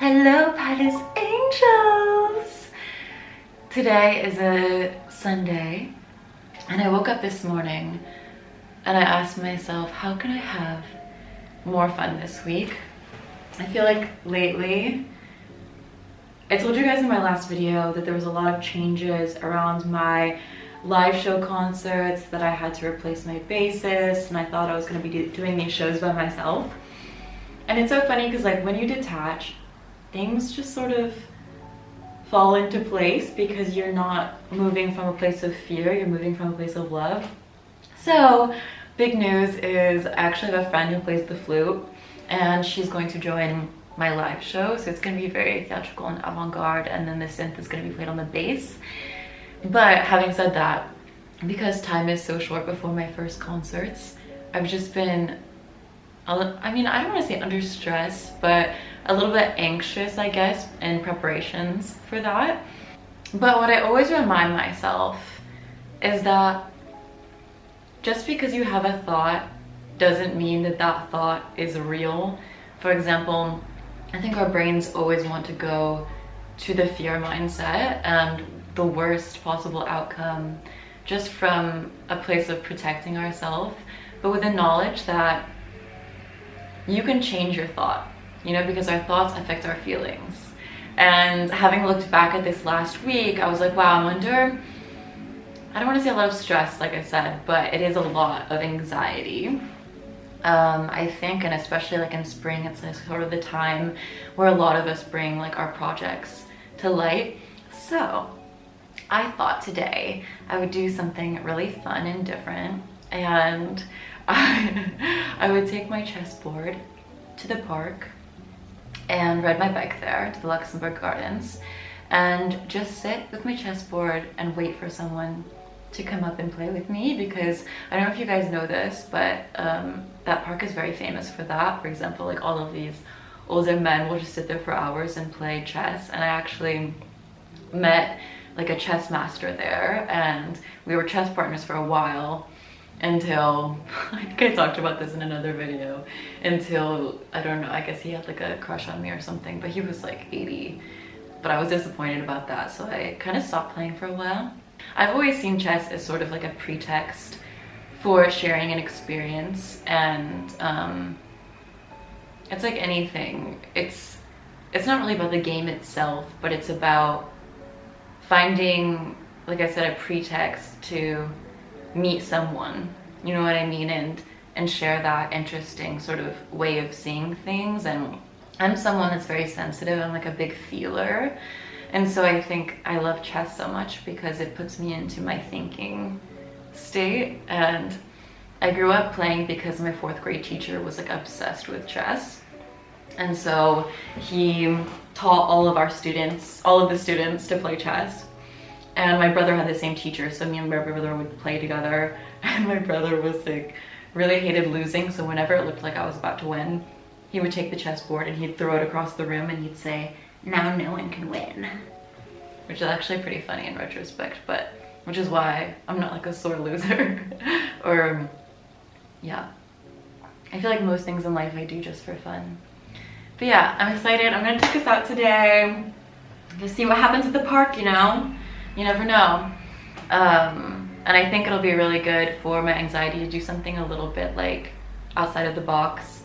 Hello, Paris Angels! Today is a Sunday, and I woke up this morning and I asked myself, how can I have more fun this week? I feel like lately, I told you guys in my last video that there was a lot of changes around my live show concerts, that I had to replace my bassist, and I thought I was going to be doing these shows by myself. And it's so funny because like when you detach, things just sort of fall into place because you're not moving from a place of fear, you're moving from a place of love. So big news is I actually have a friend who plays the flute, and she's going to join my live show, so it's going to be very theatrical and avant-garde, and then the synth is going to be played on the bass. But having said that, because time is so short before my first concerts, I've just been, I mean, I don't want to say under stress, but a little bit anxious, I guess, in preparations for that. But what I always remind myself is that just because you have a thought doesn't mean that that thought is real. For example, I think our brains always want to go to the fear mindset and the worst possible outcome just from a place of protecting ourselves, but with the knowledge that you can change your thought, you know, because our thoughts affect our feelings. And having looked back at this last week, I was like, wow, I'm under, I don't want to say a lot of stress, like I said, but it is a lot of anxiety. I think, and especially like in spring, it's like sort of the time where a lot of us bring like our projects to light. So I thought today I would do something really fun and different, and I would take my chessboard to the park and ride my bike there to the Luxembourg Gardens and just sit with my chessboard and wait for someone to come up and play with me, because I don't know if you guys know this, but that park is very famous for that. For example, like all of these older men will just sit there for hours and play chess, and I actually met like a chess master there, and we were chess partners for a while until, I think I talked about this in another video, until, I don't know, I guess he had like a crush on me or something, but he was like 80, but I was disappointed about that, so I kind of stopped playing for a while. I've always seen chess as sort of like a pretext for sharing an experience, and it's like anything, it's not really about the game itself, but it's about finding, like I said, a pretext to meet someone, you know what I mean, and share that interesting sort of way of seeing things. And I'm someone that's very sensitive, I'm like a big feeler, and so I think I love chess so much because it puts me into my thinking state. And I grew up playing because my 4th grade teacher was like obsessed with chess, and so he taught all of the students to play chess. And my brother had the same teacher, so me and my brother would play together. And my brother was like, really hated losing, so whenever it looked like I was about to win, he would take the chessboard and he'd throw it across the room and he'd say, "Now no one can win." Which is actually pretty funny in retrospect, but which is why I'm not like a sore loser. Or, yeah. I feel like most things in life I do just for fun. But yeah, I'm excited. I'm gonna take us out today. Just see what happens at the park, you know? You never know. And I think it'll be really good for my anxiety to do something a little bit like outside of the box.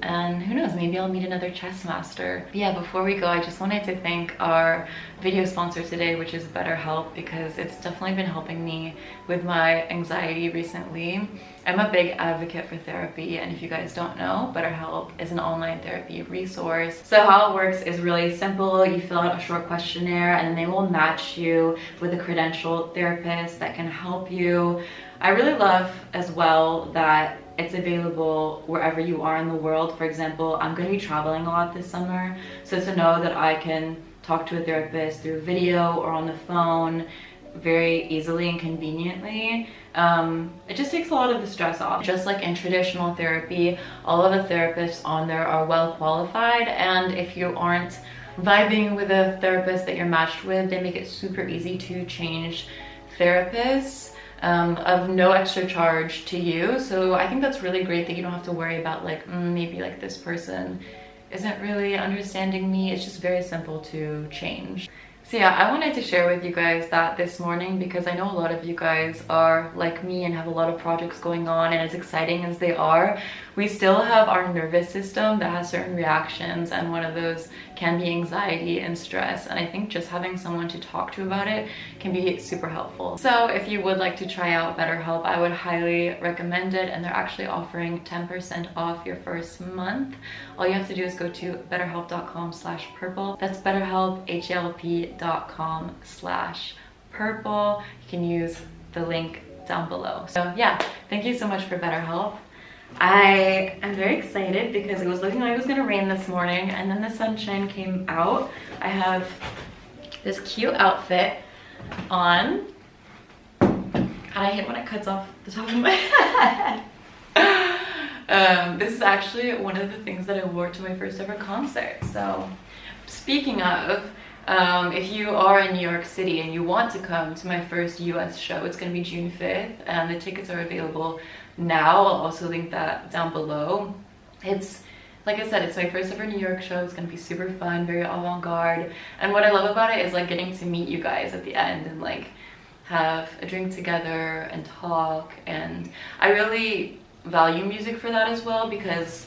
and who knows, maybe I'll meet another chess master. But yeah, before we go, I just wanted to thank our video sponsor today, which is BetterHelp, because it's definitely been helping me with my anxiety recently. I'm a big advocate for therapy, and if you guys don't know, BetterHelp is an online therapy resource. So how it works is really simple. You fill out a short questionnaire and then they will match you with a credentialed therapist that can help you. I really love as well that it's available wherever you are in the world. For example, I'm going to be traveling a lot this summer, so to know that I can talk to a therapist through video or on the phone very easily and conveniently, it just takes a lot of the stress off. Just like in traditional therapy, all of the therapists on there are well qualified, and if you aren't vibing with a therapist that you're matched with, they make it super easy to change therapists of no extra charge to you. So I think that's really great that you don't have to worry about like maybe like this person isn't really understanding me. It's just very simple to change. So yeah, I wanted to share with you guys that this morning because I know a lot of you guys are like me and have a lot of projects going on, and as exciting as they are, we still have our nervous system that has certain reactions, and one of those can be anxiety and stress, and I think just having someone to talk to about it can be super helpful. So if you would like to try out BetterHelp, I would highly recommend it, and they're actually offering 10% off your first month. All you have to do is go to betterhelp.com/purple. That's BetterHelp, HELP.com/purple. You can use the link down below. So yeah, thank you so much for BetterHelp. I am very excited because it was looking like it was gonna rain this morning, and then the sunshine came out. I have this cute outfit on, and I hate when it cuts off the top of my head. This is actually one of the things that I wore to my first ever concert. So speaking of, if you are in New York City and you want to come to my first US show, it's going to be June 5th, and the tickets are available now. I'll also link that down below. It's, like I said, it's my first ever New York show. It's going to be super fun, very avant-garde, and what I love about it is like getting to meet you guys at the end and like have a drink together and talk, and I really value music for that as well, because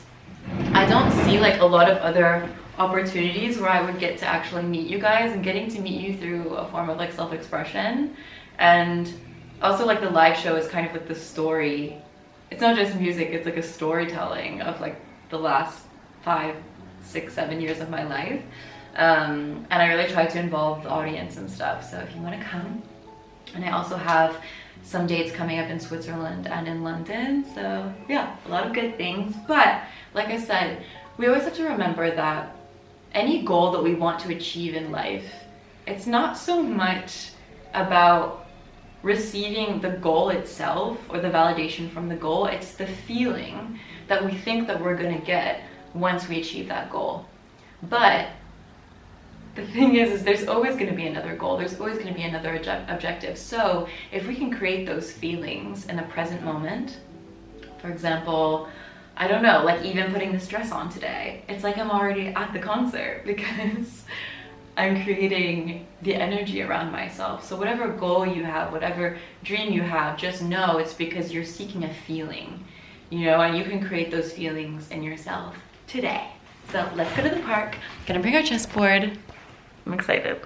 I don't see like a lot of other opportunities where I would get to actually meet you guys, and getting to meet you through a form of like self-expression, and also like the live show is kind of like the story. It's not just music, it's like a storytelling of like the last 5, 6, 7 years of my life, and I really try to involve the audience and stuff. So if you want to come, and I also have some dates coming up in Switzerland and in London, so yeah, a lot of good things. But like I said, we always have to remember that any goal that we want to achieve in life, it's not so much about receiving the goal itself or the validation from the goal, it's the feeling that we think that we're going to get once we achieve that goal. But the thing is there's always going to be another goal, there's always going to be another objective. So if we can create those feelings in the present moment, for example, I don't know, like even putting this dress on today, it's like I'm already at the concert because I'm creating the energy around myself. So whatever goal you have, whatever dream you have, just know it's because you're seeking a feeling, you know, and you can create those feelings in yourself today. So let's go to the park. Gonna bring our chessboard. I'm excited.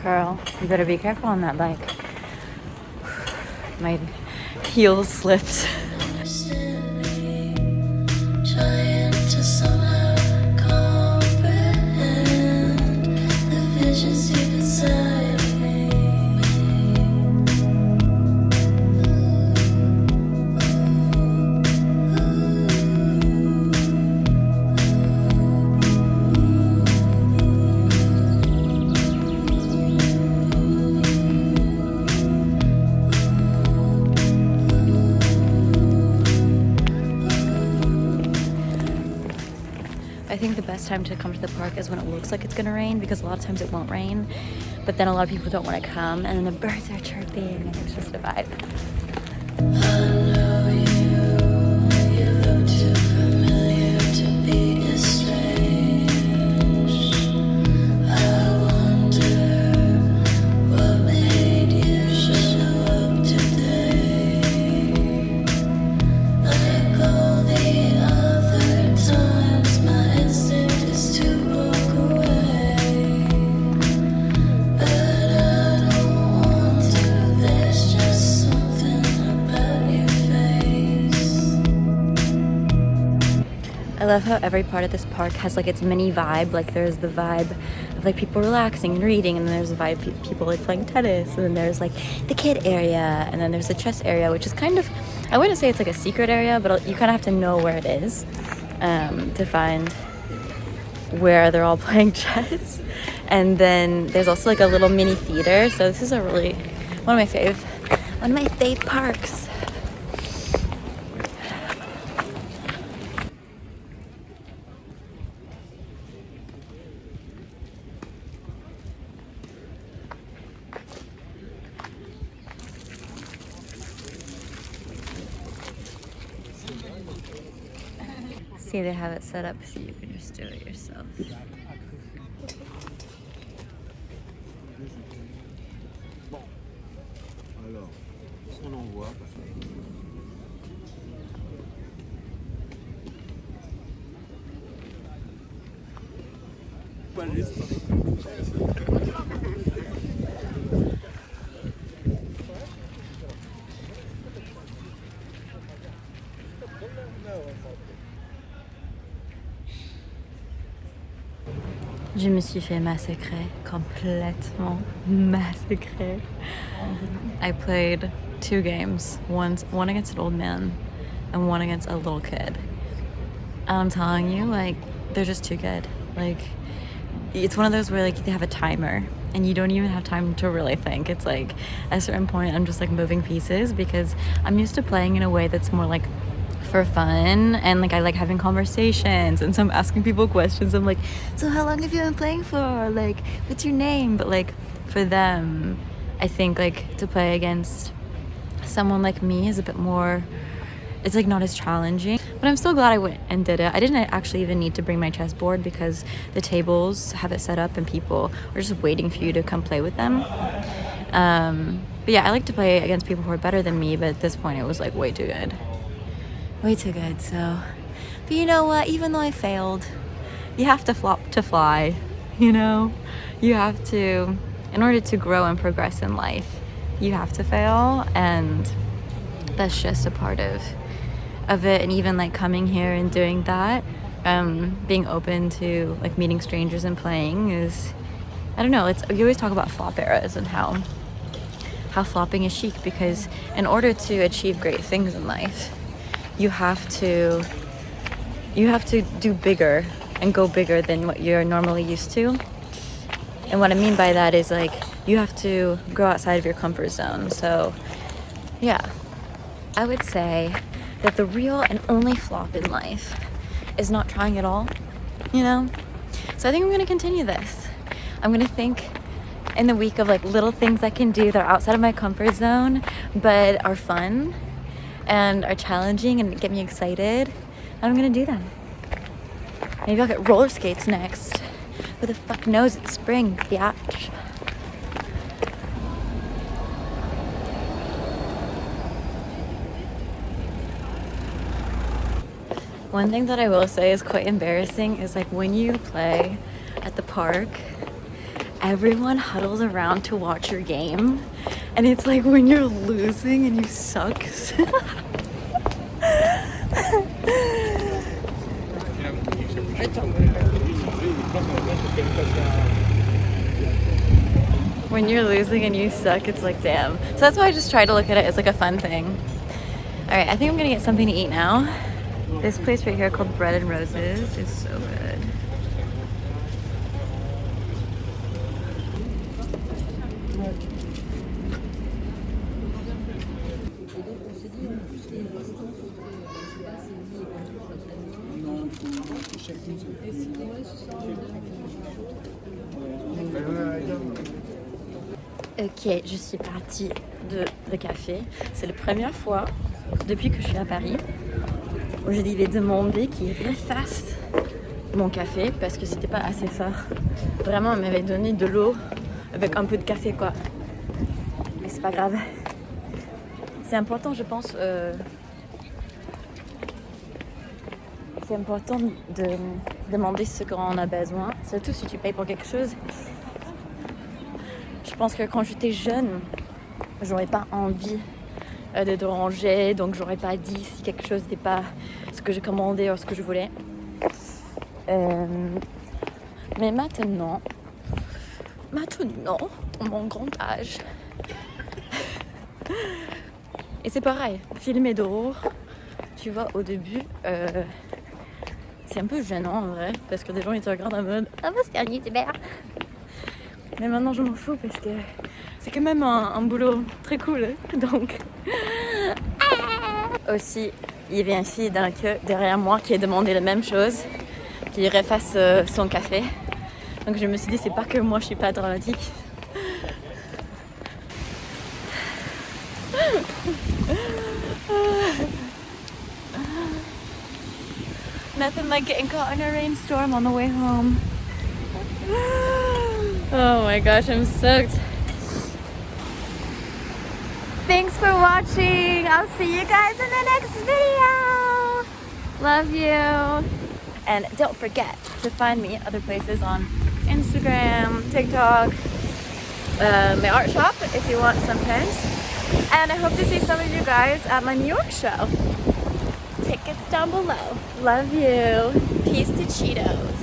Girl, you better be careful on that bike. My heels slipped. Trying to somehow comprehend the visions deep inside me. I think the best time to come to the park is when it looks like it's gonna rain, because a lot of times it won't rain, but then a lot of people don't want to come, and then the birds are chirping, and it's just a vibe. I love how every part of this park has like its mini vibe. Like there's the vibe of like people relaxing and reading, and then there's the vibe of people like playing tennis, and then there's like the kid area, and then there's the chess area, which is kind of, I wouldn't say it's like a secret area, but you kind of have to know where it is to find where they're all playing chess. And then there's also like a little mini theater. So this is a really one of my fave parks. See, they have it set up so you can just do it yourself. Alors, on envoie. Je me suis fait massacrer, complètement massacrer. I played 2 games, one against an old man and one against a little kid. And I'm telling you, like, they're just too good. Like, it's one of those where like they have a timer and you don't even have time to really think. It's like at a certain point I'm just like moving pieces, because I'm used to playing in a way that's more like for fun, and like I like having conversations, and so I'm asking people questions. I'm like, so how long have you been playing for? Like, what's your name? But like for them, I think like to play against someone like me is a bit more, it's like not as challenging. But I'm still glad I went and did it. I didn't actually even need to bring my chessboard, because the tables have it set up and people are just waiting for you to come play with them. But yeah, I like to play against people who are better than me, but at this point it was like way too good. Way too good, so. But you know what, even though I failed, you have to flop to fly, you know? You have to, in order to grow and progress in life, you have to fail, and that's just a part of it. And even like coming here and doing that, being open to like meeting strangers and playing is, I don't know, you always talk about flop eras and how flopping is chic, because in order to achieve great things in life, you have to do bigger and go bigger than what you're normally used to. And what I mean by that is like you have to go outside of your comfort zone. So yeah, I would say that the real and only flop in life is not trying at all, you know? So I think I'm gonna continue this. I'm gonna think in the week of like little things I can do that are outside of my comfort zone but are fun and are challenging and get me excited, and I'm gonna do them. Maybe I'll get roller skates next. Who the fuck knows, it's spring, biatch. One thing that I will say is quite embarrassing is like when you play at the park, everyone huddles around to watch your game, and it's like when you're losing and you suck. When you're losing and you suck, it's like damn. So that's why I just try to look at it as like a fun thing. All right, I think I'm gonna get something to eat now. This place right here called Bread and Roses is so good. Ok, je suis partie de café. C'est la première fois depuis que je suis à Paris où je devais demander qu'ils refassent mon café parce que c'était pas assez fort. Vraiment, on m'avait donné de l'eau avec un peu de café quoi. Mais c'est pas grave. C'est important, je pense. C'est important de demander ce qu'on a besoin, surtout si tu payes pour quelque chose. Je pense que quand j'étais jeune, j'aurais pas envie de déranger, donc j'aurais pas dit si quelque chose n'était pas ce que j'ai commandé ou ce que je voulais. Mais maintenant, mon grand âge, et c'est pareil, filmer dehors, tu vois, au début, c'est un peu gênant en vrai, parce que des gens ils te regardent en mode « Ah bah c'est un youtubeur !» Mais maintenant je m'en fous parce que c'est quand même un boulot très cool, donc... Aussi, il y avait une fille dans la queue derrière moi qui a demandé la même chose, qu'il refasse son café. Donc je me suis dit, c'est pas que moi je suis pas dramatique. Nothing like getting caught in a rainstorm on the way home. Oh my gosh, I'm soaked. Thanks for watching. I'll see you guys in the next video. Love you. And don't forget to find me other places on Instagram, TikTok, my art shop if you want some pins. And I hope to see some of you guys at my New York show. Tickets down below. Love you. Peace to Cheetos.